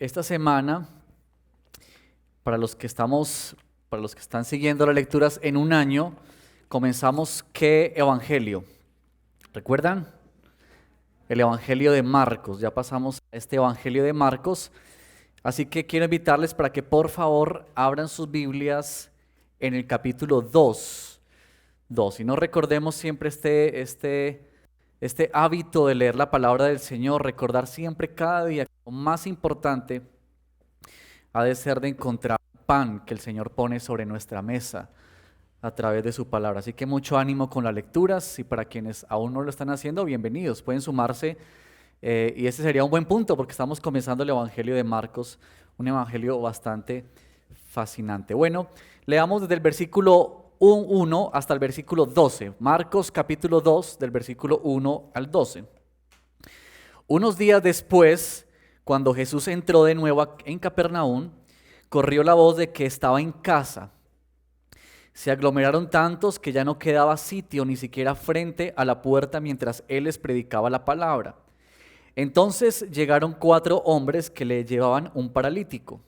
Esta semana, para los que están siguiendo las lecturas en un año, comenzamos ¿qué evangelio? ¿Recuerdan? El evangelio de Marcos. Ya pasamos a este evangelio de Marcos. Así que quiero invitarles para que por favor abran sus Biblias en el capítulo 2. Y no recordemos siempre este hábito de leer la palabra del Señor, recordar siempre cada día que lo más importante ha de ser de encontrar pan que el Señor pone sobre nuestra mesa a través de su palabra. Así que mucho ánimo con las lecturas y para quienes aún no lo están haciendo, bienvenidos, pueden sumarse y ese sería un buen punto porque estamos comenzando el Evangelio de Marcos, un evangelio bastante fascinante. Bueno, leamos desde el versículo 1 hasta el versículo 12, Marcos capítulo 2 del versículo 1 al 12. Unos días después, cuando Jesús entró de nuevo en Capernaum, corrió la voz de que estaba en casa. Se aglomeraron tantos que ya no quedaba sitio ni siquiera frente a la puerta mientras él les predicaba la palabra. Entonces llegaron 4 hombres que le llevaban un paralítico.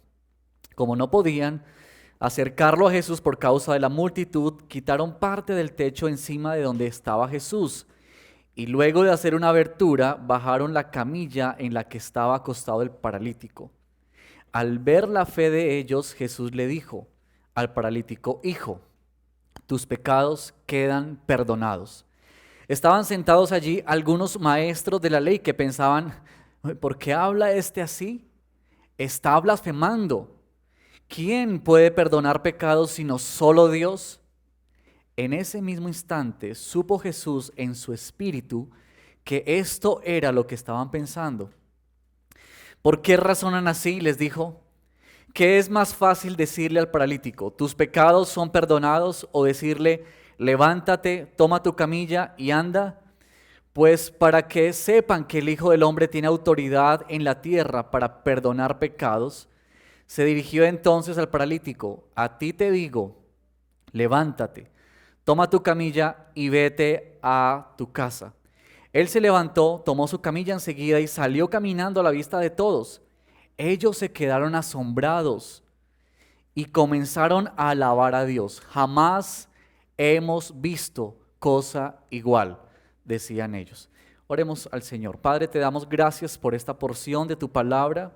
Como no podían acercarlo a Jesús por causa de la multitud, quitaron parte del techo encima de donde estaba Jesús. Y luego de hacer una abertura, bajaron la camilla en la que estaba acostado el paralítico. Al ver la fe de ellos, Jesús le dijo al paralítico: Hijo, tus pecados quedan perdonados. Estaban sentados allí algunos maestros de la ley que pensaban: ¿por qué habla este así? Está blasfemando. ¿Quién puede perdonar pecados sino solo Dios? En ese mismo instante supo Jesús en su espíritu que esto era lo que estaban pensando. ¿Por qué razonan así?, les dijo. ¿Qué es más fácil decirle al paralítico: tus pecados son perdonados, o decirle: levántate, toma tu camilla y anda? Pues para que sepan que el Hijo del Hombre tiene autoridad en la tierra para perdonar pecados, se dirigió entonces al paralítico: a ti te digo, levántate, toma tu camilla y vete a tu casa. Él se levantó, tomó su camilla enseguida y salió caminando a la vista de todos. Ellos se quedaron asombrados y comenzaron a alabar a Dios. Jamás hemos visto cosa igual, decían ellos. Oremos al Señor. Padre, te damos gracias por esta porción de tu palabra.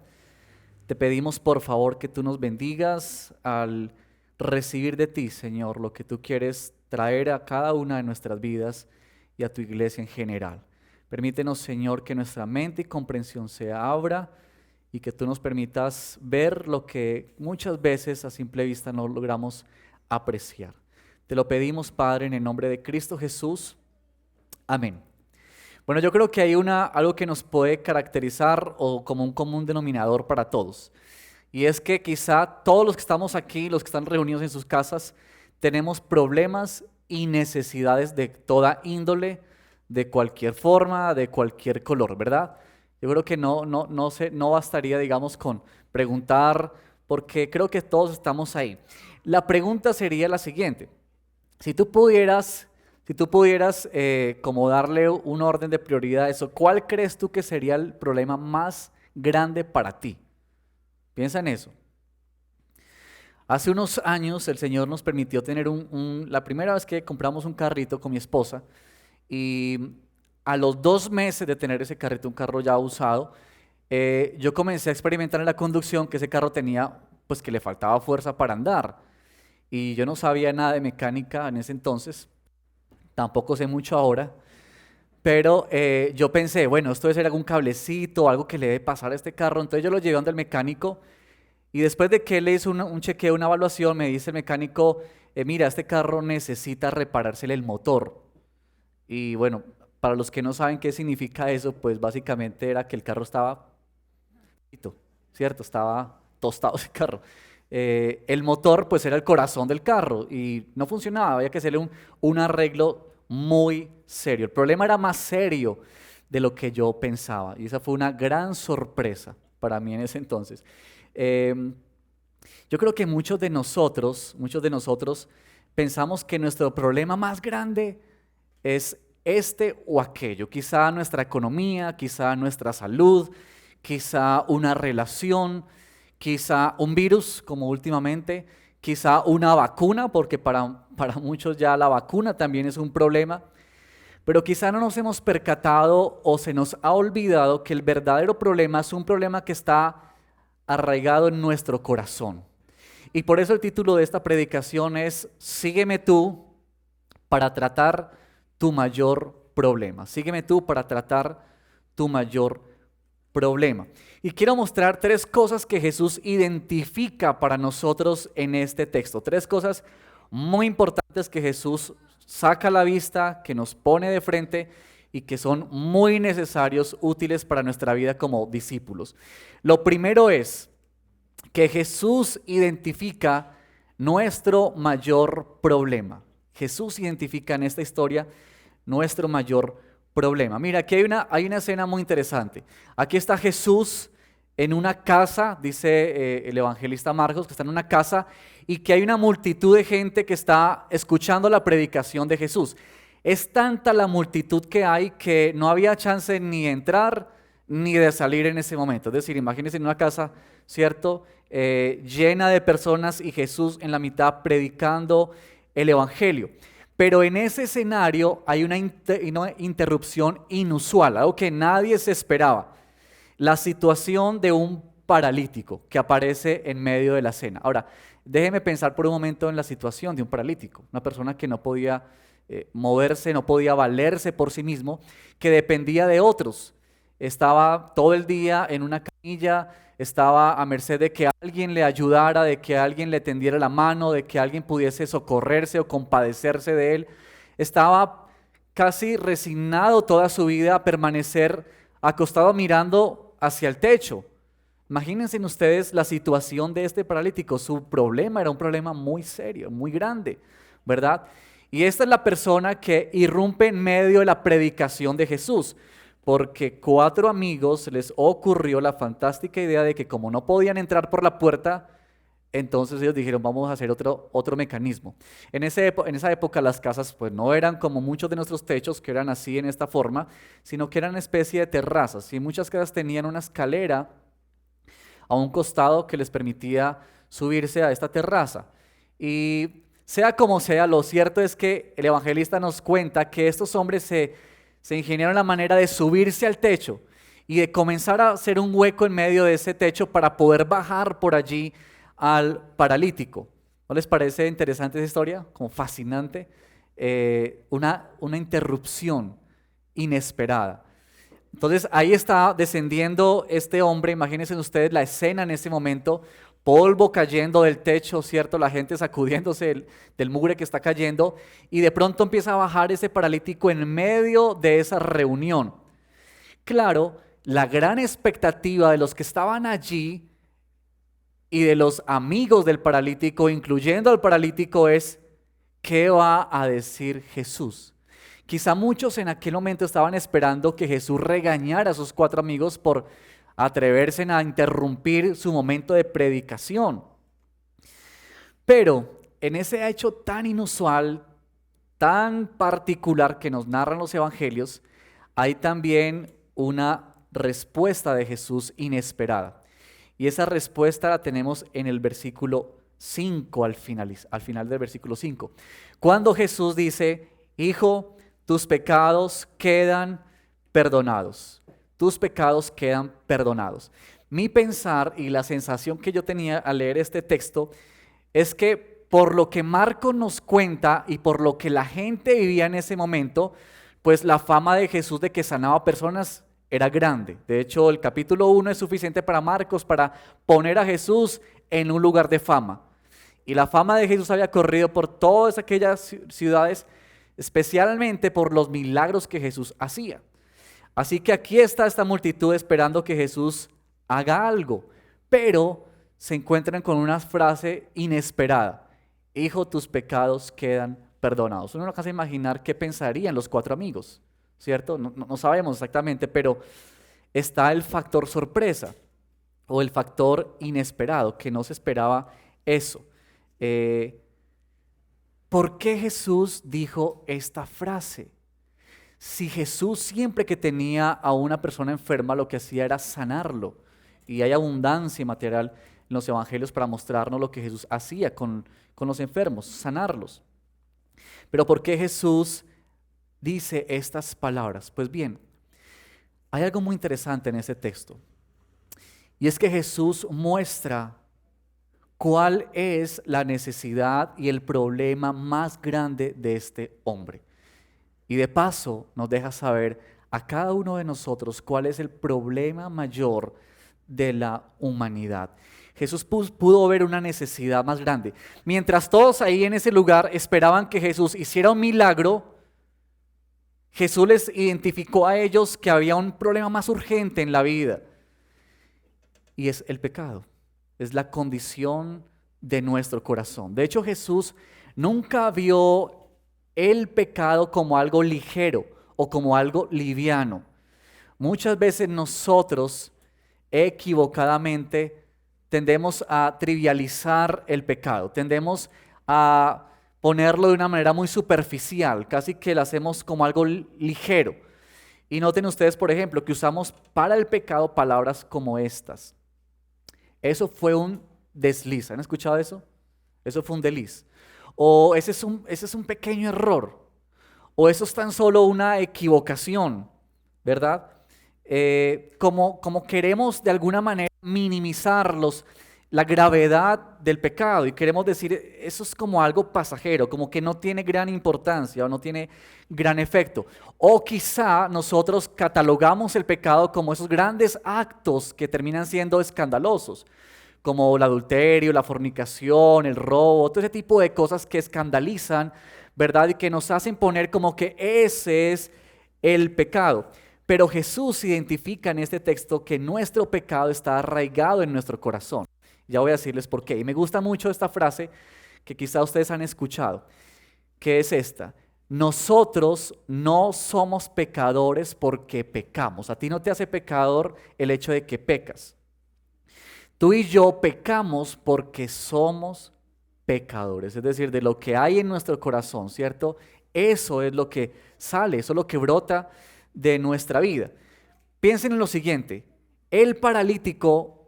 Te pedimos por favor que tú nos bendigas al recibir de ti, Señor, lo que tú quieres traer a cada una de nuestras vidas y a tu iglesia en general. Permítenos, Señor, que nuestra mente y comprensión se abra y que tú nos permitas ver lo que muchas veces a simple vista no logramos apreciar. Te lo pedimos, Padre, en el nombre de Cristo Jesús. Amén. Bueno, yo creo que hay algo que nos puede caracterizar o como un común denominador para todos. Y es que quizá todos los que estamos aquí, los que están reunidos en sus casas, tenemos problemas y necesidades de toda índole, de cualquier forma, de cualquier color, ¿verdad? Yo creo que no bastaría, digamos, con preguntar, porque creo que todos estamos ahí. La pregunta sería la siguiente: si tú pudieras como darle un orden de prioridades, ¿cuál crees tú que sería el problema más grande para ti? Piensa en eso. Hace unos años el Señor nos permitió tener la primera vez que compramos un carrito con mi esposa, y a los 2 meses de tener ese carrito, un carro ya usado, yo comencé a experimentar en la conducción que ese carro tenía, pues que le faltaba fuerza para andar. Y yo no sabía nada de mecánica en ese entonces, tampoco sé mucho ahora, pero yo pensé, bueno, esto debe ser algún cablecito, algo que le debe pasar a este carro. Entonces yo lo llevé donde el mecánico y después de que él le hizo un chequeo, una evaluación, me dice el mecánico: mira, este carro necesita reparársele el motor. Y bueno, para los que no saben qué significa eso, pues básicamente era que el carro estaba, ¿cierto? Estaba tostado ese carro. El motor pues era el corazón del carro y no funcionaba, había que hacerle un arreglo muy serio. El problema era más serio de lo que yo pensaba y esa fue una gran sorpresa para mí en ese entonces. Yo creo que muchos de nosotros pensamos que nuestro problema más grande es este o aquello, quizá nuestra economía, quizá nuestra salud, quizá una relación, quizá un virus, como últimamente, quizá una vacuna, porque para muchos ya la vacuna también es un problema, pero quizá no nos hemos percatado o se nos ha olvidado que el verdadero problema es un problema que está arraigado en nuestro corazón. Y por eso el título de esta predicación es Sígueme tú para tratar tu mayor problema. Sígueme tú para tratar tu mayor problema. Y quiero mostrar tres cosas que Jesús identifica para nosotros en este texto. Tres cosas muy importantes que Jesús saca a la vista, que nos pone de frente y que son muy necesarios, útiles para nuestra vida como discípulos. Lo primero es que Jesús identifica nuestro mayor problema. Jesús identifica en esta historia nuestro mayor problema. Mira, aquí hay una escena muy interesante. Aquí está Jesús en una casa, dice el evangelista Marcos, que está en una casa y que hay una multitud de gente que está escuchando la predicación de Jesús. Es tanta la multitud que hay que no había chance ni de entrar ni de salir en ese momento. Es decir, imagínense en una casa, ¿cierto? Llena de personas y Jesús en la mitad predicando el evangelio. Pero en ese escenario hay una interrupción inusual, algo que nadie se esperaba. La situación de un paralítico que aparece en medio de la escena. Ahora, déjeme pensar por un momento en la situación de un paralítico, una persona que no podía moverse, no podía valerse por sí mismo, que dependía de otros. Estaba todo el día en una camilla, estaba a merced de que alguien le ayudara, de que alguien le tendiera la mano, de que alguien pudiese socorrerse o compadecerse de él. Estaba casi resignado toda su vida a permanecer acostado mirando hacia el techo. Imagínense ustedes la situación de este paralítico. Su problema era un problema muy serio, muy grande, ¿verdad? Y esta es la persona que irrumpe en medio de la predicación de Jesús, porque 4 amigos les ocurrió la fantástica idea de que como no podían entrar por la puerta, entonces ellos dijeron, vamos a hacer otro mecanismo. En esa época las casas pues no eran como muchos de nuestros techos, que eran así en esta forma, sino que eran una especie de terrazas. Y muchas casas tenían una escalera a un costado que les permitía subirse a esta terraza. Y sea como sea, lo cierto es que el evangelista nos cuenta que estos hombres se ingeniaron la manera de subirse al techo y de comenzar a hacer un hueco en medio de ese techo para poder bajar por allí al paralítico. ¿No les parece interesante esa historia? Como fascinante. Una interrupción inesperada. Entonces ahí está descendiendo este hombre, imagínense ustedes la escena en ese momento, polvo cayendo del techo, ¿cierto? La gente sacudiéndose del mugre que está cayendo y de pronto empieza a bajar ese paralítico en medio de esa reunión. Claro, la gran expectativa de los que estaban allí y de los amigos del paralítico, incluyendo al paralítico, es ¿qué va a decir Jesús? Quizá muchos en aquel momento estaban esperando que Jesús regañara a sus 4 amigos por atreverse a interrumpir su momento de predicación. Pero en ese hecho tan inusual, tan particular que nos narran los evangelios, hay también una respuesta de Jesús inesperada. Y esa respuesta la tenemos en el versículo 5 al final del versículo 5. Cuando Jesús dice, hijo, tus pecados quedan perdonados. Tus pecados quedan perdonados. Mi pensar y la sensación que yo tenía al leer este texto es que por lo que Marcos nos cuenta y por lo que la gente vivía en ese momento, pues la fama de Jesús de que sanaba personas era grande. De hecho, el capítulo 1 es suficiente para Marcos para poner a Jesús en un lugar de fama. Y la fama de Jesús había corrido por todas aquellas ciudades, especialmente por los milagros que Jesús hacía. Así que aquí está esta multitud esperando que Jesús haga algo, pero se encuentran con una frase inesperada. Hijo, tus pecados quedan perdonados. Uno no alcanza a imaginar qué pensarían los 4 amigos, ¿cierto? No sabemos exactamente, pero está el factor sorpresa o el factor inesperado, que no se esperaba eso. ¿Por qué Jesús dijo esta frase? Si Jesús siempre que tenía a una persona enferma lo que hacía era sanarlo, y hay abundancia material en los evangelios para mostrarnos lo que Jesús hacía con los enfermos, sanarlos. Pero ¿por qué Jesús dice estas palabras? Pues bien, hay algo muy interesante en ese texto, y es que Jesús muestra cuál es la necesidad y el problema más grande de este hombre. Y de paso nos deja saber a cada uno de nosotros cuál es el problema mayor de la humanidad. Jesús pudo ver una necesidad más grande. Mientras todos ahí en ese lugar esperaban que Jesús hiciera un milagro, Jesús les identificó a ellos que había un problema más urgente en la vida. Y es el pecado, es la condición de nuestro corazón. De hecho, Jesús nunca vio el pecado como algo ligero o como algo liviano. Muchas veces nosotros equivocadamente tendemos a trivializar el pecado, tendemos a ponerlo de una manera muy superficial, casi que lo hacemos como algo ligero. Y noten ustedes, por ejemplo, que usamos para el pecado palabras como estas. Eso fue un desliz. ¿Han escuchado eso? Eso fue un desliz. O ese es un pequeño error. O eso es tan solo una equivocación, ¿verdad? Como queremos de alguna manera minimizar la gravedad del pecado y queremos decir, eso es como algo pasajero, como que no tiene gran importancia o no tiene gran efecto. O quizá nosotros catalogamos el pecado como esos grandes actos que terminan siendo escandalosos, como el adulterio, la fornicación, el robo, todo ese tipo de cosas que escandalizan, ¿verdad? Y que nos hacen poner como que ese es el pecado. Pero Jesús identifica en este texto que nuestro pecado está arraigado en nuestro corazón. Ya voy a decirles por qué. Y me gusta mucho esta frase que quizá ustedes han escuchado, que es esta: nosotros no somos pecadores porque pecamos. A ti no te hace pecador el hecho de que pecas. Tú y yo pecamos porque somos pecadores, es decir, de lo que hay en nuestro corazón, ¿cierto? Eso es lo que sale, eso es lo que brota de nuestra vida. Piensen en lo siguiente: el paralítico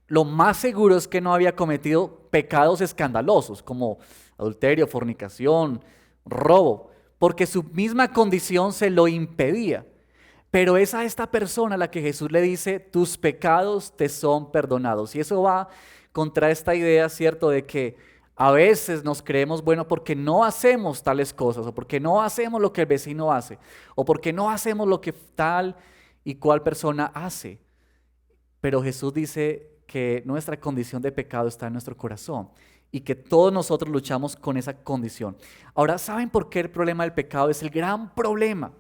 lo más seguro es que no había cometido pecados escandalosos como adulterio, fornicación, robo, porque su misma condición se lo impedía. Pero es a esta persona a la que Jesús le dice, tus pecados te son perdonados. Y eso va contra esta idea, ¿cierto?, de que a veces nos creemos bueno porque no hacemos tales cosas, o porque no hacemos lo que el vecino hace, o porque no hacemos lo que tal y cual persona hace. Pero Jesús dice que nuestra condición de pecado está en nuestro corazón y que todos nosotros luchamos con esa condición. Ahora, ¿saben por qué el problema del pecado es el gran problema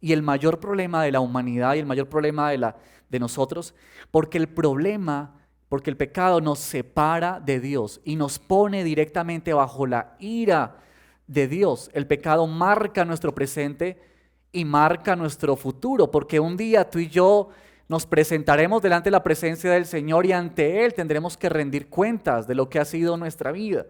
y el mayor problema de la humanidad y el mayor problema de nosotros? Porque el pecado nos separa de Dios y nos pone directamente bajo la ira de Dios. El pecado marca nuestro presente y marca nuestro futuro, porque un día tú y yo nos presentaremos delante de la presencia del Señor y ante Él tendremos que rendir cuentas de lo que ha sido nuestra vida.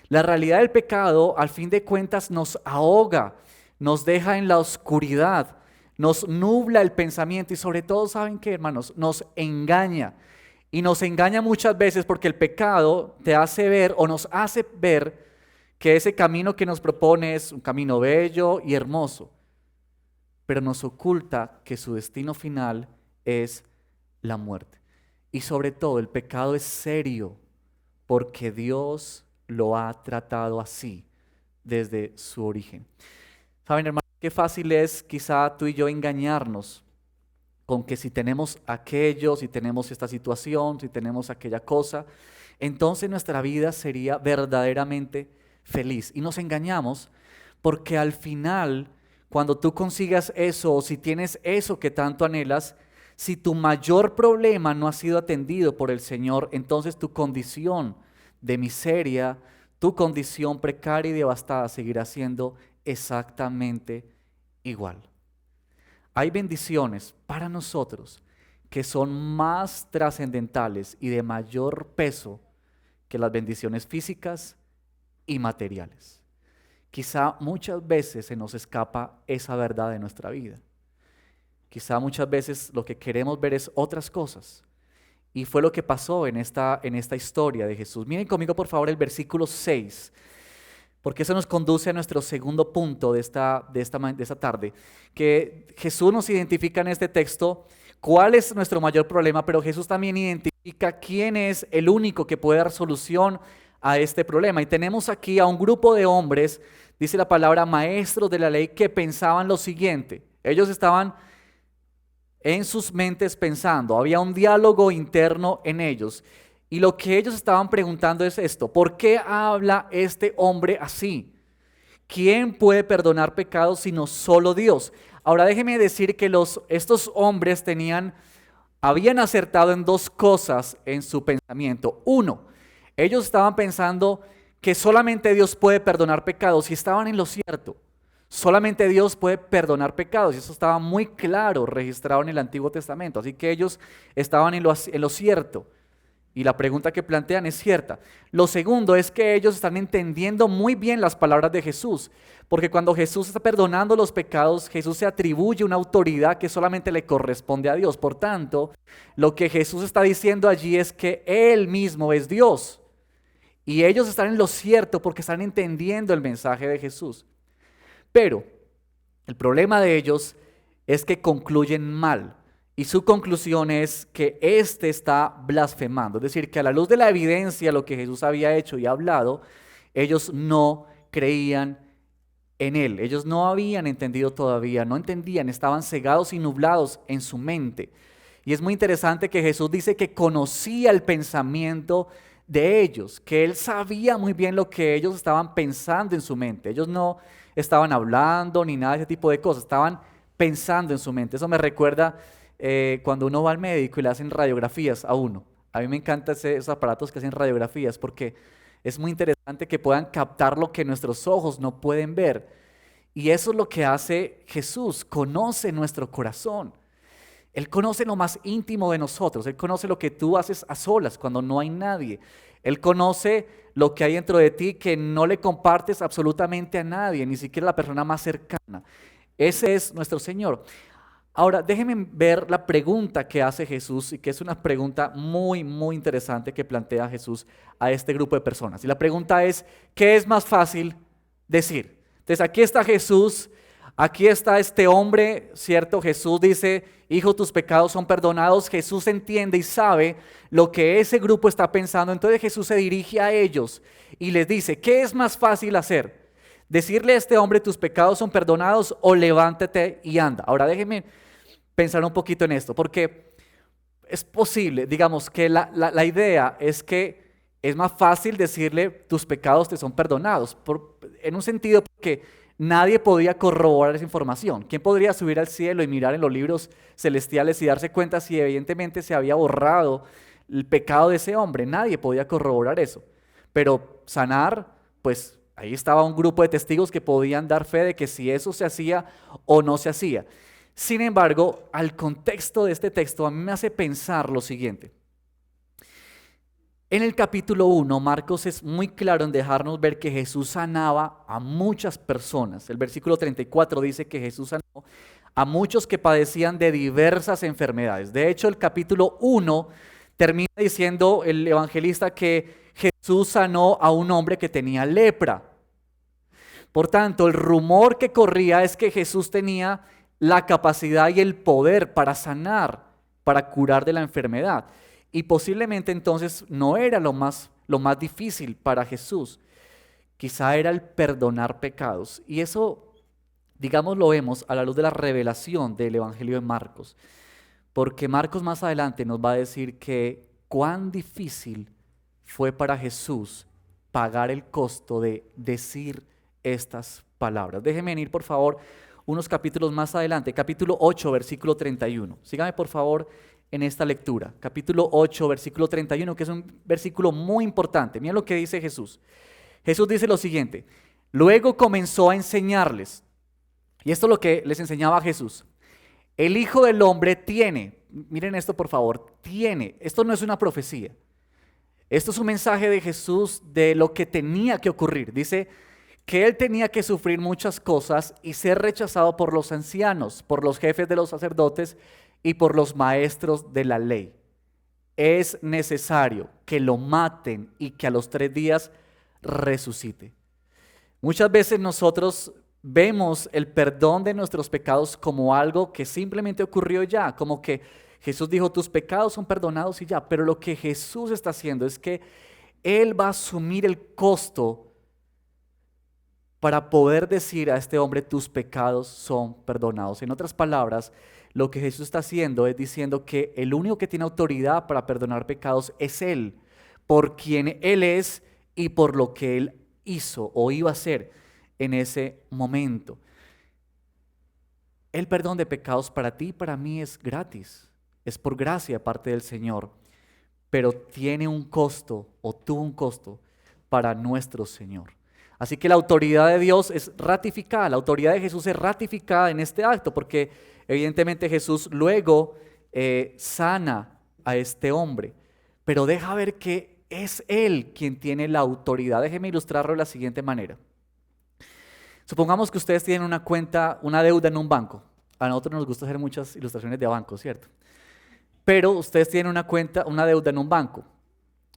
La realidad del pecado, al fin de cuentas, nos ahoga, nos deja en la oscuridad, nos nubla el pensamiento y sobre todo, ¿saben qué, hermanos? Nos engaña. Y nos engaña muchas veces porque el pecado te hace ver o nos hace ver que ese camino que nos propone es un camino bello y hermoso, pero nos oculta que su destino final es la muerte. Y sobre todo el pecado es serio porque Dios lo ha tratado así desde su origen. Saben, hermanos, qué fácil es quizá tú y yo engañarnos con que si tenemos aquello, si tenemos esta situación, si tenemos aquella cosa, entonces nuestra vida sería verdaderamente feliz. Y nos engañamos porque al final, cuando tú consigas eso o si tienes eso que tanto anhelas, si tu mayor problema no ha sido atendido por el Señor, entonces tu condición de miseria, tu condición precaria y devastada seguirá siendo exactamente igual. Hay bendiciones para nosotros que son más trascendentales y de mayor peso que las bendiciones físicas y materiales. quizá muchas veces se nos escapa esa verdad de nuestra vida. Quizá muchas veces lo que queremos ver es otras cosas. Y fue lo que pasó en esta historia de Jesús. Miren conmigo por favor el versículo 6, porque eso nos conduce a nuestro segundo punto de esta tarde, que Jesús nos identifica en este texto cuál es nuestro mayor problema, pero Jesús también identifica quién es el único que puede dar solución a este problema. Y tenemos aquí a un grupo de hombres, dice la palabra, maestros de la ley, que pensaban lo siguiente. Ellos estaban en sus mentes pensando, había un diálogo interno en ellos. Y lo que ellos estaban preguntando es esto: ¿por qué habla este hombre así? ¿Quién puede perdonar pecados sino solo Dios? Ahora déjeme decir que estos hombres habían acertado en dos cosas en su pensamiento. Uno, ellos estaban pensando que solamente Dios puede perdonar pecados y estaban en lo cierto. Solamente Dios puede perdonar pecados y eso estaba muy claro, registrado en el Antiguo Testamento. Así que ellos estaban en lo cierto. Y la pregunta que plantean es cierta. Lo segundo es que ellos están entendiendo muy bien las palabras de Jesús, porque cuando Jesús está perdonando los pecados, Jesús se atribuye una autoridad que solamente le corresponde a Dios. Por tanto, lo que Jesús está diciendo allí es que Él mismo es Dios. Y ellos están en lo cierto porque están entendiendo el mensaje de Jesús. Pero el problema de ellos es que concluyen mal. Y su conclusión es que éste está blasfemando. Es decir, que a la luz de la evidencia, lo que Jesús había hecho y hablado, ellos no creían en él. Ellos no habían entendido todavía, no entendían, estaban cegados y nublados en su mente. Y es muy interesante que Jesús dice que conocía el pensamiento de ellos, que él sabía muy bien lo que ellos estaban pensando en su mente. Ellos no estaban hablando ni nada de ese tipo de cosas, estaban pensando en su mente. Eso me recuerda cuando uno va al médico y le hacen radiografías a uno. A mí me encantan esos aparatos que hacen radiografías porque es muy interesante que puedan captar lo que nuestros ojos no pueden ver. Y eso es lo que hace Jesús, conoce nuestro corazón. Él conoce lo más íntimo de nosotros, Él conoce lo que tú haces a solas cuando no hay nadie. Él conoce lo que hay dentro de ti que no le compartes absolutamente a nadie, ni siquiera a la persona más cercana. Ese es nuestro Señor. Ahora, déjenme ver la pregunta que hace Jesús y que es una pregunta muy, muy interesante que plantea Jesús a este grupo de personas. Y la pregunta es, ¿qué es más fácil decir? Entonces, aquí está Jesús, aquí está este hombre, ¿cierto? Jesús dice, hijo, tus pecados son perdonados. Jesús entiende y sabe lo que ese grupo está pensando. Entonces Jesús se dirige a ellos y les dice, ¿qué es más fácil hacer? Decirle a este hombre, tus pecados son perdonados, o levántate y anda. Ahora déjenme pensar un poquito en esto, porque es posible, digamos, que la idea es que es más fácil decirle, tus pecados te son perdonados, en un sentido porque nadie podía corroborar esa información. ¿Quién podría subir al cielo y mirar en los libros celestiales y darse cuenta si evidentemente se había borrado el pecado de ese hombre? Nadie podía corroborar eso. Pero sanar, pues ahí estaba un grupo de testigos que podían dar fe de que si eso se hacía o no se hacía. Sin embargo, al contexto de este texto a mí me hace pensar lo siguiente. En el capítulo 1, Marcos es muy claro en dejarnos ver que Jesús sanaba a muchas personas. El versículo 34 dice que Jesús sanó a muchos que padecían de diversas enfermedades. De hecho, el capítulo 1 termina diciendo el evangelista que Jesús sanó a un hombre que tenía lepra. Por tanto, el rumor que corría es que Jesús tenía la capacidad y el poder para sanar, para curar de la enfermedad. Y posiblemente entonces no era lo más difícil para Jesús. Quizá era el perdonar pecados. Y eso, digamos, lo vemos a la luz de la revelación del Evangelio de Marcos. Porque Marcos más adelante nos va a decir que cuán difícil fue para Jesús pagar el costo de decir estas palabras. Déjenme ir, por favor, unos capítulos más adelante, capítulo 8, versículo 31. Sígame por favor en esta lectura, capítulo 8, versículo 31, que es un versículo muy importante. Miren lo que dice Jesús. Jesús dice lo siguiente, luego comenzó a enseñarles, y esto es lo que les enseñaba a Jesús. El Hijo del Hombre tiene, miren esto por favor, tiene, esto no es una profecía, esto es un mensaje de Jesús de lo que tenía que ocurrir. Dice, que él tenía que sufrir muchas cosas y ser rechazado por los ancianos, por los jefes de los sacerdotes y por los maestros de la ley. Es necesario que lo maten y que a los 3 días resucite. Muchas veces nosotros vemos el perdón de nuestros pecados como algo que simplemente ocurrió ya, como que Jesús dijo, tus pecados son perdonados y ya, pero lo que Jesús está haciendo es que Él va a asumir el costo para poder decir a este hombre, tus pecados son perdonados. En otras palabras, lo que Jesús está haciendo es diciendo que el único que tiene autoridad para perdonar pecados es Él, por quien Él es y por lo que Él hizo o iba a hacer en ese momento. El perdón de pecados para ti y para mí es gratis, es por gracia de parte del Señor, pero tiene un costo o tuvo un costo para nuestro Señor. Así que la autoridad de Dios es ratificada, la autoridad de Jesús es ratificada en este acto, porque evidentemente Jesús luego sana a este hombre, pero deja ver que es Él quien tiene la autoridad. Déjeme ilustrarlo de la siguiente manera. Supongamos que ustedes tienen una cuenta, una deuda en un banco. A nosotros nos gusta hacer muchas ilustraciones de bancos, ¿cierto? Pero ustedes tienen una cuenta, una deuda en un banco.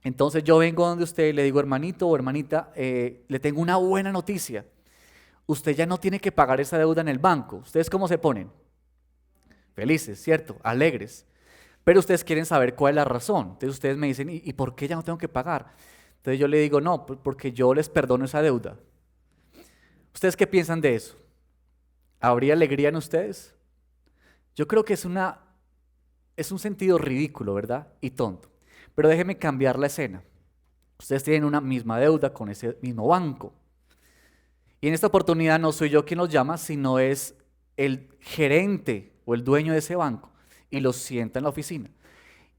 Entonces yo vengo donde usted y le digo, hermanito o hermanita, le tengo una buena noticia. Usted ya no tiene que pagar esa deuda en el banco. ¿Ustedes cómo se ponen? Felices, ¿cierto? Alegres. Pero ustedes quieren saber cuál es la razón. Entonces ustedes me dicen, ¿y por qué ya no tengo que pagar? Entonces yo le digo, no, porque yo les perdono esa deuda. ¿Ustedes qué piensan de eso? ¿Habría alegría en ustedes? Yo creo que es un sentido ridículo, ¿verdad? Y tonto. Pero déjenme cambiar la escena. Ustedes tienen una misma deuda con ese mismo banco. Y en esta oportunidad no soy yo quien los llama, sino es el gerente o el dueño de ese banco. Y los sienta en la oficina.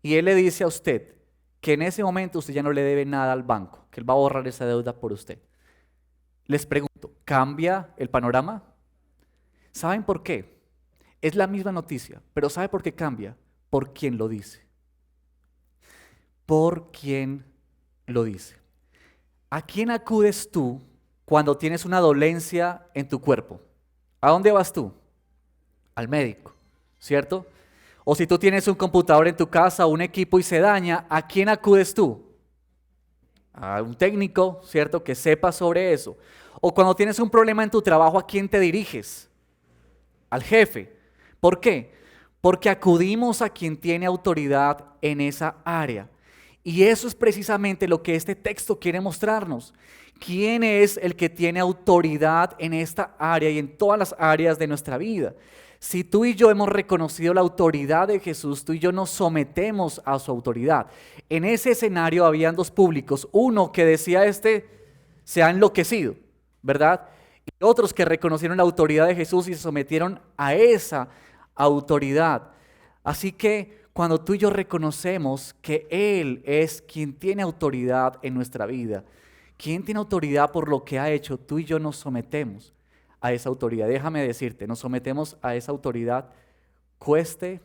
Y él le dice a usted que en ese momento usted ya no le debe nada al banco, que él va a borrar esa deuda por usted. Les pregunto, ¿cambia el panorama? ¿Saben por qué? Es la misma noticia, pero ¿sabe por qué cambia? Por quien lo dice. Por quien lo dice. ¿A quién acudes tú cuando tienes una dolencia en tu cuerpo? ¿A dónde vas tú? Al médico, ¿cierto? O si tú tienes un computador en tu casa, un equipo y se daña, ¿a quién acudes tú? A un técnico, ¿cierto? Que sepa sobre eso. O cuando tienes un problema en tu trabajo, ¿a quién te diriges? Al jefe. ¿Por qué? Porque acudimos a quien tiene autoridad en esa área. Y eso es precisamente lo que este texto quiere mostrarnos. ¿Quién es el que tiene autoridad en esta área y en todas las áreas de nuestra vida? Si tú y yo hemos reconocido la autoridad de Jesús, tú y yo nos sometemos a su autoridad. En ese escenario habían 2 públicos, uno que decía se ha enloquecido, ¿verdad? Y otros que reconocieron la autoridad de Jesús y se sometieron a esa autoridad. Así que cuando tú y yo reconocemos que Él es quien tiene autoridad en nuestra vida, quien tiene autoridad por lo que ha hecho, tú y yo nos sometemos a esa autoridad. Déjame decirte, nos sometemos a esa autoridad, cueste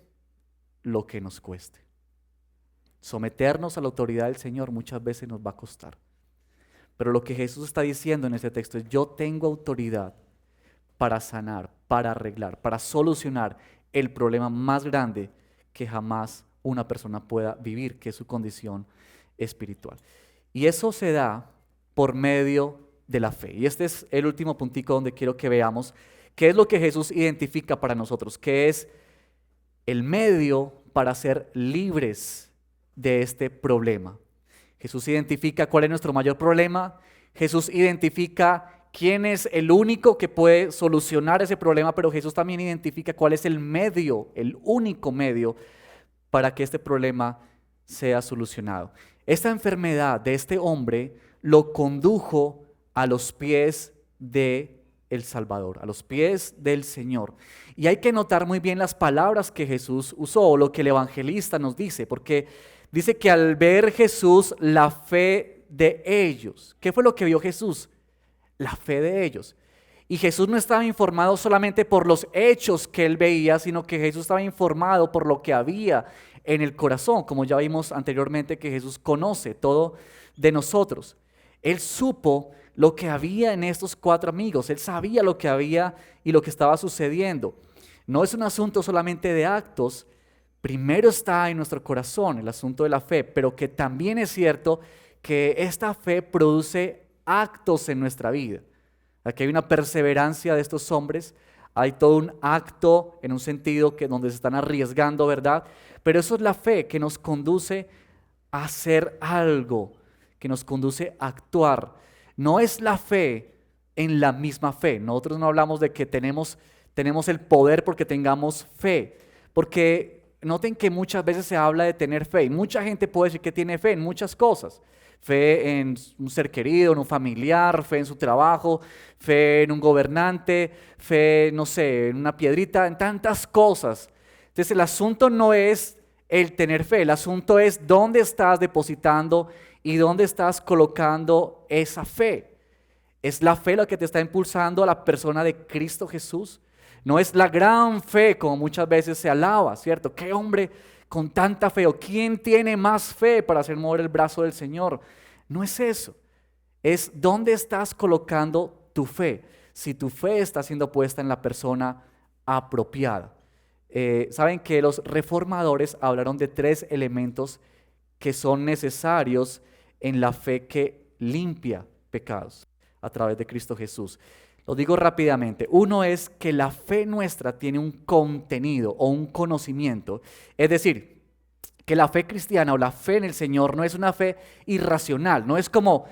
lo que nos cueste. Someternos a la autoridad del Señor muchas veces nos va a costar. Pero lo que Jesús está diciendo en este texto es, yo tengo autoridad para sanar, para arreglar, para solucionar el problema más grande que jamás una persona pueda vivir, que es su condición espiritual. Y eso se da por medio de la fe. Y este es el último puntico donde quiero que veamos qué es lo que Jesús identifica para nosotros, qué es el medio para ser libres de este problema. Jesús identifica cuál es nuestro mayor problema. Jesús identifica quién es el único que puede solucionar ese problema, pero Jesús también identifica cuál es el medio, el único medio para que este problema sea solucionado. Esta enfermedad de este hombre lo condujo a los pies de el Salvador, a los pies del Señor. Y hay que notar muy bien las palabras que Jesús usó, o lo que el evangelista nos dice, porque dice que al ver Jesús la fe de ellos, ¿qué fue lo que vio Jesús? La fe de ellos. Y Jesús no estaba informado solamente por los hechos que él veía, sino que Jesús estaba informado por lo que había en el corazón, como ya vimos anteriormente que Jesús conoce todo de nosotros. Él supo lo que había en estos 4 amigos. Él sabía lo que había y lo que estaba sucediendo. No es un asunto solamente de actos. Primero está en nuestro corazón el asunto de la fe, pero que también es cierto que esta fe produce actos en nuestra vida. Aquí hay una perseverancia de estos hombres, hay todo un acto en un sentido que donde se están arriesgando, ¿verdad? Pero eso es la fe que nos conduce a hacer algo, que nos conduce a actuar. No es la fe en la misma fe. Nosotros no hablamos de que tenemos el poder porque tengamos fe, porque noten que muchas veces se habla de tener fe y mucha gente puede decir que tiene fe en muchas cosas. Fe en un ser querido, en un familiar, fe en su trabajo, fe en un gobernante, fe, no sé, en una piedrita, en tantas cosas. Entonces el asunto no es el tener fe, el asunto es dónde estás depositando y dónde estás colocando esa fe. ¿Es la fe la que te está impulsando a la persona de Cristo Jesús? No es la gran fe como muchas veces se alaba, ¿cierto? ¿Qué hombre con tanta fe? ¿O quién tiene más fe para hacer mover el brazo del Señor? No es eso. Es dónde estás colocando tu fe. Si tu fe está siendo puesta en la persona apropiada. Saben que los reformadores hablaron de 3 elementos que son necesarios en la fe que limpia pecados a través de Cristo Jesús. Lo digo rápidamente. Uno es que la fe nuestra tiene un contenido o un conocimiento. Es decir, que la fe cristiana o la fe en el Señor no es una fe irracional, no es como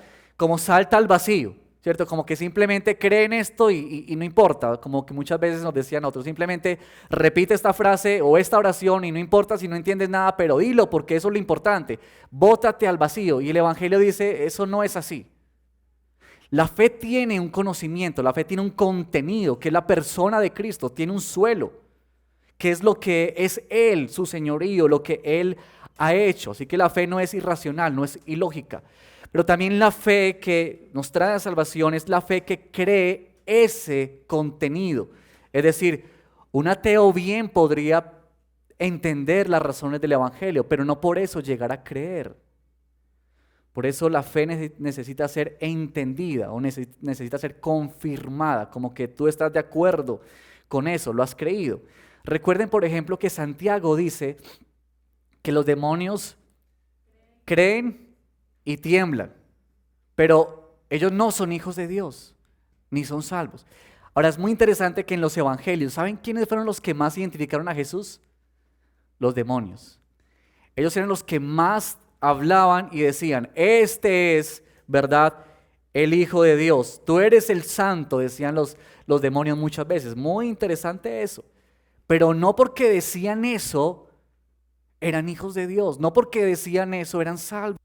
salta al vacío, ¿cierto? Como que simplemente cree en esto y no importa, como que muchas veces nos decían otros, simplemente repite esta frase o esta oración y no importa si no entiendes nada, pero dilo porque eso es lo importante, bótate al vacío. Y el Evangelio dice, eso no es así. La fe tiene un conocimiento, la fe tiene un contenido, que es la persona de Cristo, tiene un suelo, que es lo que es Él, su señorío, lo que Él ha hecho. Así que la fe no es irracional, no es ilógica. Pero también la fe que nos trae a salvación es la fe que cree ese contenido. Es decir, un ateo bien podría entender las razones del Evangelio, pero no por eso llegar a creer. Por eso la fe necesita ser entendida o necesita ser confirmada, como que tú estás de acuerdo con eso, lo has creído. Recuerden, por ejemplo, que Santiago dice que los demonios creen y tiemblan, pero ellos no son hijos de Dios, ni son salvos. Ahora es muy interesante que en los evangelios, ¿saben quiénes fueron los que más identificaron a Jesús? Los demonios. Ellos eran los que más hablaban y decían, este es, ¿verdad?, el Hijo de Dios. Tú eres el Santo, decían los demonios muchas veces. Muy interesante eso. Pero no porque decían eso, eran hijos de Dios. No porque decían eso, eran salvos.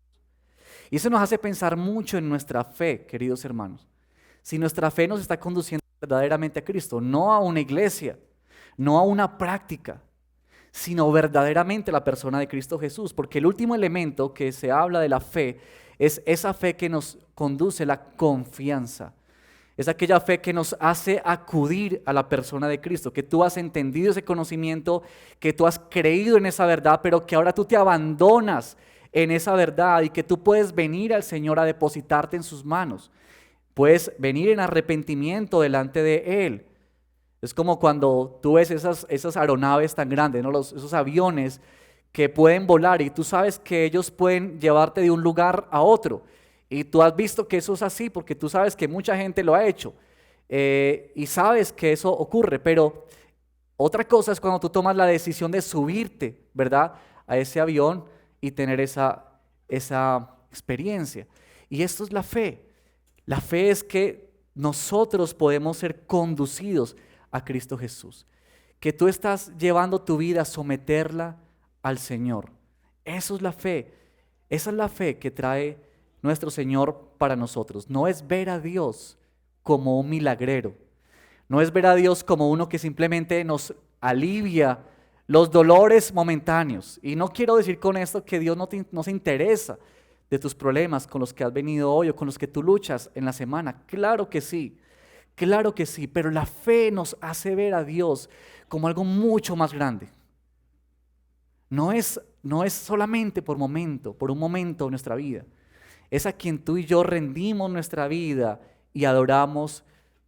Y eso nos hace pensar mucho en nuestra fe, queridos hermanos. Si nuestra fe nos está conduciendo verdaderamente a Cristo, no a una iglesia, no a una práctica, sino verdaderamente la persona de Cristo Jesús, porque el último elemento que se habla de la fe es esa fe que nos conduce a la confianza. Es aquella fe que nos hace acudir a la persona de Cristo, que tú has entendido ese conocimiento, que tú has creído en esa verdad, pero que ahora tú te abandonas en esa verdad y que tú puedes venir al Señor a depositarte en sus manos. Puedes venir en arrepentimiento delante de Él. Es como cuando tú ves esas aeronaves tan grandes, ¿no? Esos aviones que pueden volar y tú sabes que ellos pueden llevarte de un lugar a otro. Y tú has visto que eso es así porque tú sabes que mucha gente lo ha hecho y sabes que eso ocurre. Pero otra cosa es cuando tú tomas la decisión de subirte, ¿verdad?, a ese avión y tener esa experiencia. Y esto es la fe. La fe es que nosotros podemos ser conducidos a Cristo Jesús, que tú estás llevando tu vida a someterla al Señor. Eso es la fe. Esa es la fe que trae nuestro Señor para nosotros. No es ver a Dios como un milagrero, no es ver a Dios como uno que simplemente nos alivia los dolores momentáneos. Y no quiero decir con esto que Dios no se interesa de tus problemas con los que has venido hoy o con los que tú luchas en la semana. Claro que sí, pero la fe nos hace ver a Dios como algo mucho más grande. No es solamente por un momento de nuestra vida. Es a quien tú y yo rendimos nuestra vida y adoramos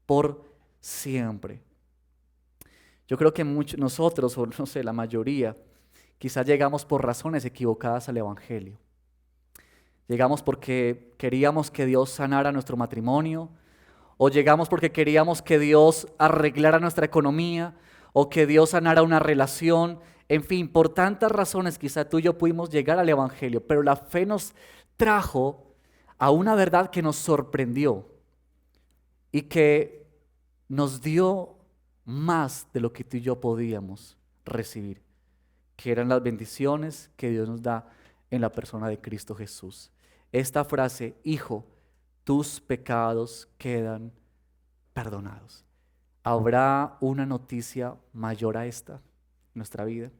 por siempre. Yo creo que nosotros, o no sé, la mayoría, quizás llegamos por razones equivocadas al Evangelio. Llegamos porque queríamos que Dios sanara nuestro matrimonio, o llegamos porque queríamos que Dios arreglara nuestra economía, o que Dios sanara una relación. En fin, por tantas razones quizá tú y yo pudimos llegar al Evangelio, pero la fe nos trajo a una verdad que nos sorprendió y que nos dio más de lo que tú y yo podíamos recibir, que eran las bendiciones que Dios nos da en la persona de Cristo Jesús. Esta frase, hijo, tus pecados quedan perdonados. ¿Habrá una noticia mayor a esta en nuestra vida?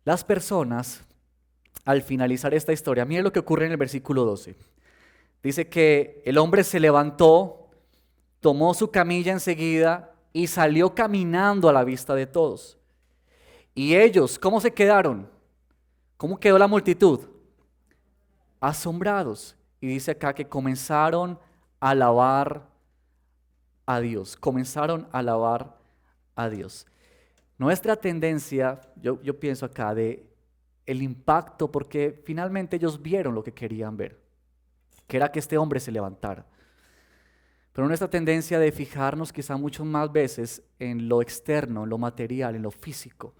Las personas, al finalizar esta historia, miren lo que ocurre en el versículo 12. Dice que el hombre se levantó, tomó su camilla enseguida y salió caminando a la vista de todos. Y ellos, ¿cómo se quedaron? ¿Cómo quedó la multitud? Asombrados. Y dice acá que comenzaron a alabar a Dios. Comenzaron a alabar a Dios. Nuestra tendencia, yo pienso acá, de el impacto, porque finalmente ellos vieron lo que querían ver, que era que este hombre se levantara. Pero nuestra tendencia de fijarnos quizá muchas más veces en lo externo, en lo material, en lo físico,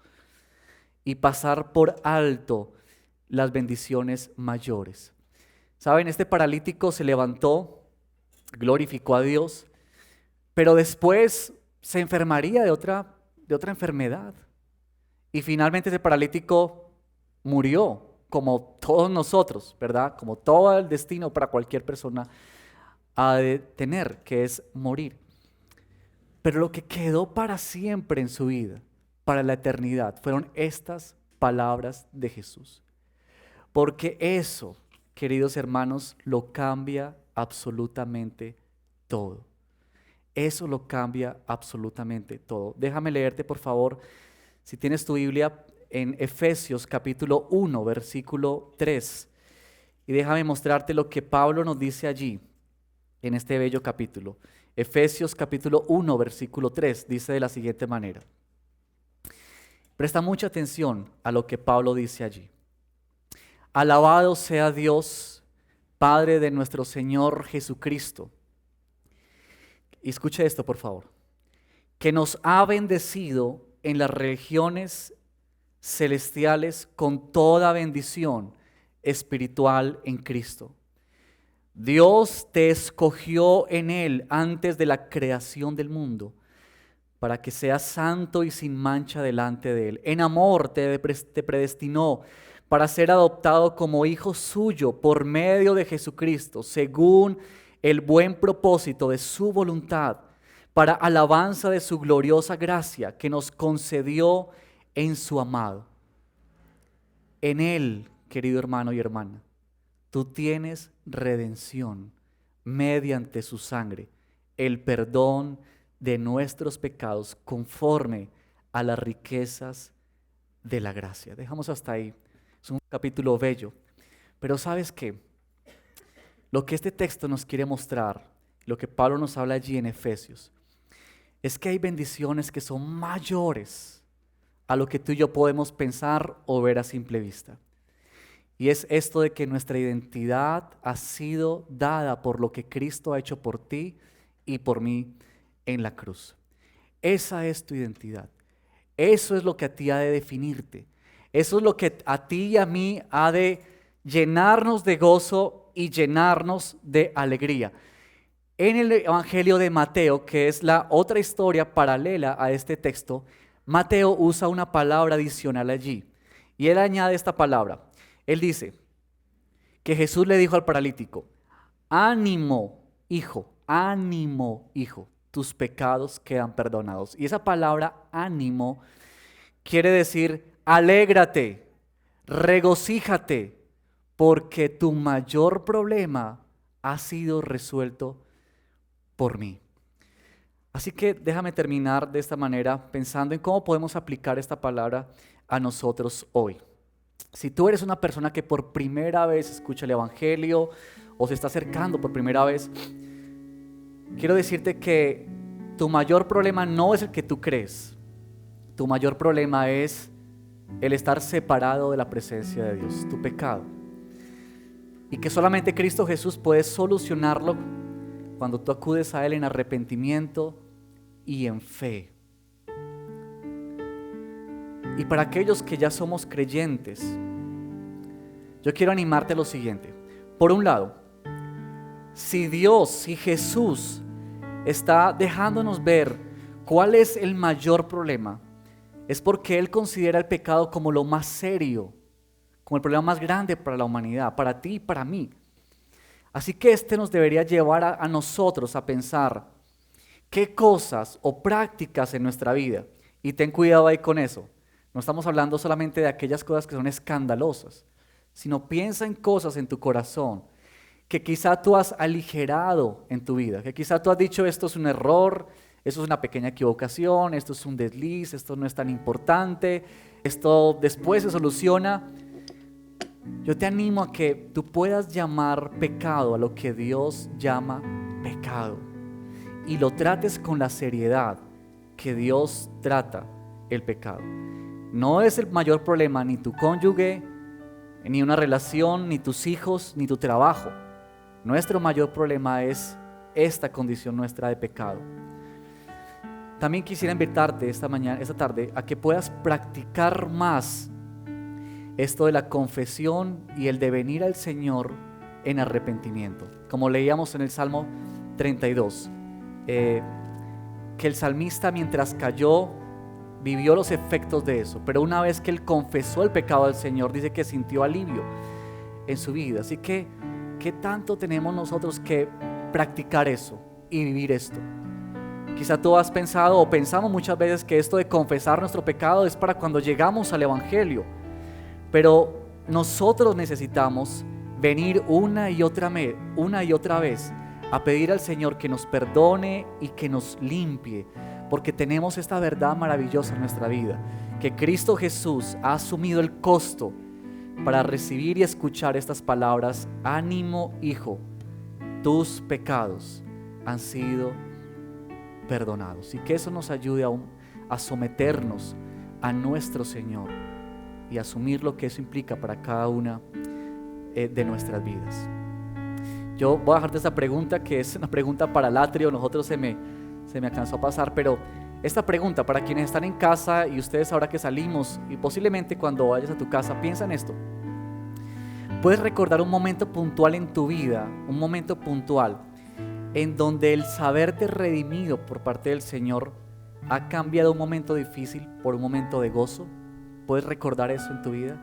y pasar por alto las bendiciones mayores. ¿Saben? Este paralítico se levantó, glorificó a Dios, pero después se enfermaría de otra enfermedad. Y finalmente ese paralítico murió, como todos nosotros, ¿verdad? Como todo el destino para cualquier persona ha de tener, que es morir. Pero lo que quedó para siempre en su vida, para la eternidad, fueron estas palabras de Jesús. Porque eso, queridos hermanos, lo cambia absolutamente todo. Eso lo cambia absolutamente todo. Déjame leerte, por favor, si tienes tu Biblia, en Efesios capítulo 1, versículo 3. Y déjame mostrarte lo que Pablo nos dice allí, en este bello capítulo. Efesios capítulo 1, versículo 3, dice de la siguiente manera. Presta mucha atención a lo que Pablo dice allí. Alabado sea Dios, Padre de nuestro Señor Jesucristo. Y escuche esto, por favor. Que nos ha bendecido en las regiones celestiales con toda bendición espiritual en Cristo. Dios te escogió en Él antes de la creación del mundo para que seas santo y sin mancha delante de Él. En amor te predestinó para ser adoptado como hijo suyo por medio de Jesucristo, según el buen propósito de su voluntad, para alabanza de su gloriosa gracia que nos concedió en su amado. En Él, querido hermano y hermana, tú tienes redención mediante su sangre, el perdón de nuestros pecados conforme a las riquezas de la gracia. Dejamos hasta ahí. Es un capítulo bello. Pero ¿sabes qué? Lo que este texto nos quiere mostrar, lo que Pablo nos habla allí en Efesios, es que hay bendiciones que son mayores a lo que tú y yo podemos pensar o ver a simple vista. Y es esto de que nuestra identidad ha sido dada por lo que Cristo ha hecho por ti y por mí en la cruz. Esa es tu identidad. Eso es lo que a ti ha de definirte. Eso es lo que a ti y a mí ha de llenarnos de gozo y llenarnos de alegría. En el Evangelio de Mateo, que es la otra historia paralela a este texto, Mateo usa una palabra adicional allí. Y él añade esta palabra. Él dice que Jesús le dijo al paralítico, ánimo, hijo, tus pecados quedan perdonados. Y esa palabra ánimo quiere decir alégrate, regocíjate, porque tu mayor problema ha sido resuelto por mí. Así que déjame terminar de esta manera pensando en cómo podemos aplicar esta palabra a nosotros hoy. Si tú eres una persona que por primera vez escucha el Evangelio o se está acercando por primera vez, quiero decirte que tu mayor problema no es el que tú crees. Tu mayor problema es el estar separado de la presencia de Dios, tu pecado. Y que solamente Cristo Jesús puede solucionarlo cuando tú acudes a Él en arrepentimiento y en fe. Y para aquellos que ya somos creyentes, yo quiero animarte a lo siguiente. Por un lado, si Dios, si Jesús está dejándonos ver cuál es el mayor problema, es porque Él considera el pecado como lo más serio, como el problema más grande para la humanidad, para ti y para mí. Así que este nos debería llevar a nosotros a pensar qué cosas o prácticas en nuestra vida, y ten cuidado ahí con eso, no estamos hablando solamente de aquellas cosas que son escandalosas, sino piensa en cosas en tu corazón que quizá tú has aligerado en tu vida, que quizá tú has dicho esto es un error, esto es una pequeña equivocación, esto es un desliz, esto no es tan importante, esto después se soluciona. Yo te animo a que tú puedas llamar pecado a lo que Dios llama pecado y lo trates con la seriedad que Dios trata el pecado. No es el mayor problema ni tu cónyuge, ni una relación, ni tus hijos, ni tu trabajo. Nuestro mayor problema es esta condición nuestra de pecado. También quisiera invitarte esta tarde, a que puedas practicar más esto de la confesión y el de venir al Señor en arrepentimiento. Como leíamos en el Salmo 32, que el salmista mientras cayó vivió los efectos de eso, pero una vez que él confesó el pecado al Señor, dice que sintió alivio en su vida. Así que, ¿qué tanto tenemos nosotros que practicar eso y vivir esto? Quizá tú has pensado o pensamos muchas veces que esto de confesar nuestro pecado es para cuando llegamos al Evangelio, pero nosotros necesitamos venir una y otra vez a pedir al Señor que nos perdone y que nos limpie, porque tenemos esta verdad maravillosa en nuestra vida, que Cristo Jesús ha asumido el costo para recibir y escuchar estas palabras: ánimo, hijo, tus pecados han sido perdonados. Y que eso nos ayude a someternos a nuestro Señor y asumir lo que eso implica para cada una de nuestras vidas. Yo voy a dejarte esta pregunta, que es una pregunta para el atrio. Nosotros se me alcanzó a pasar, pero esta pregunta para quienes están en casa y ustedes ahora que salimos y posiblemente cuando vayas a tu casa, piensa en esto. ¿Puedes recordar un momento puntual en tu vida, un momento puntual en donde el saberte redimido por parte del Señor ha cambiado un momento difícil por un momento de gozo? ¿Puedes recordar eso en tu vida?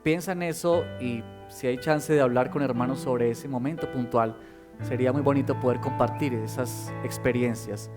Piensa en eso, y si hay chance de hablar con hermanos sobre ese momento puntual, sería muy bonito poder compartir esas experiencias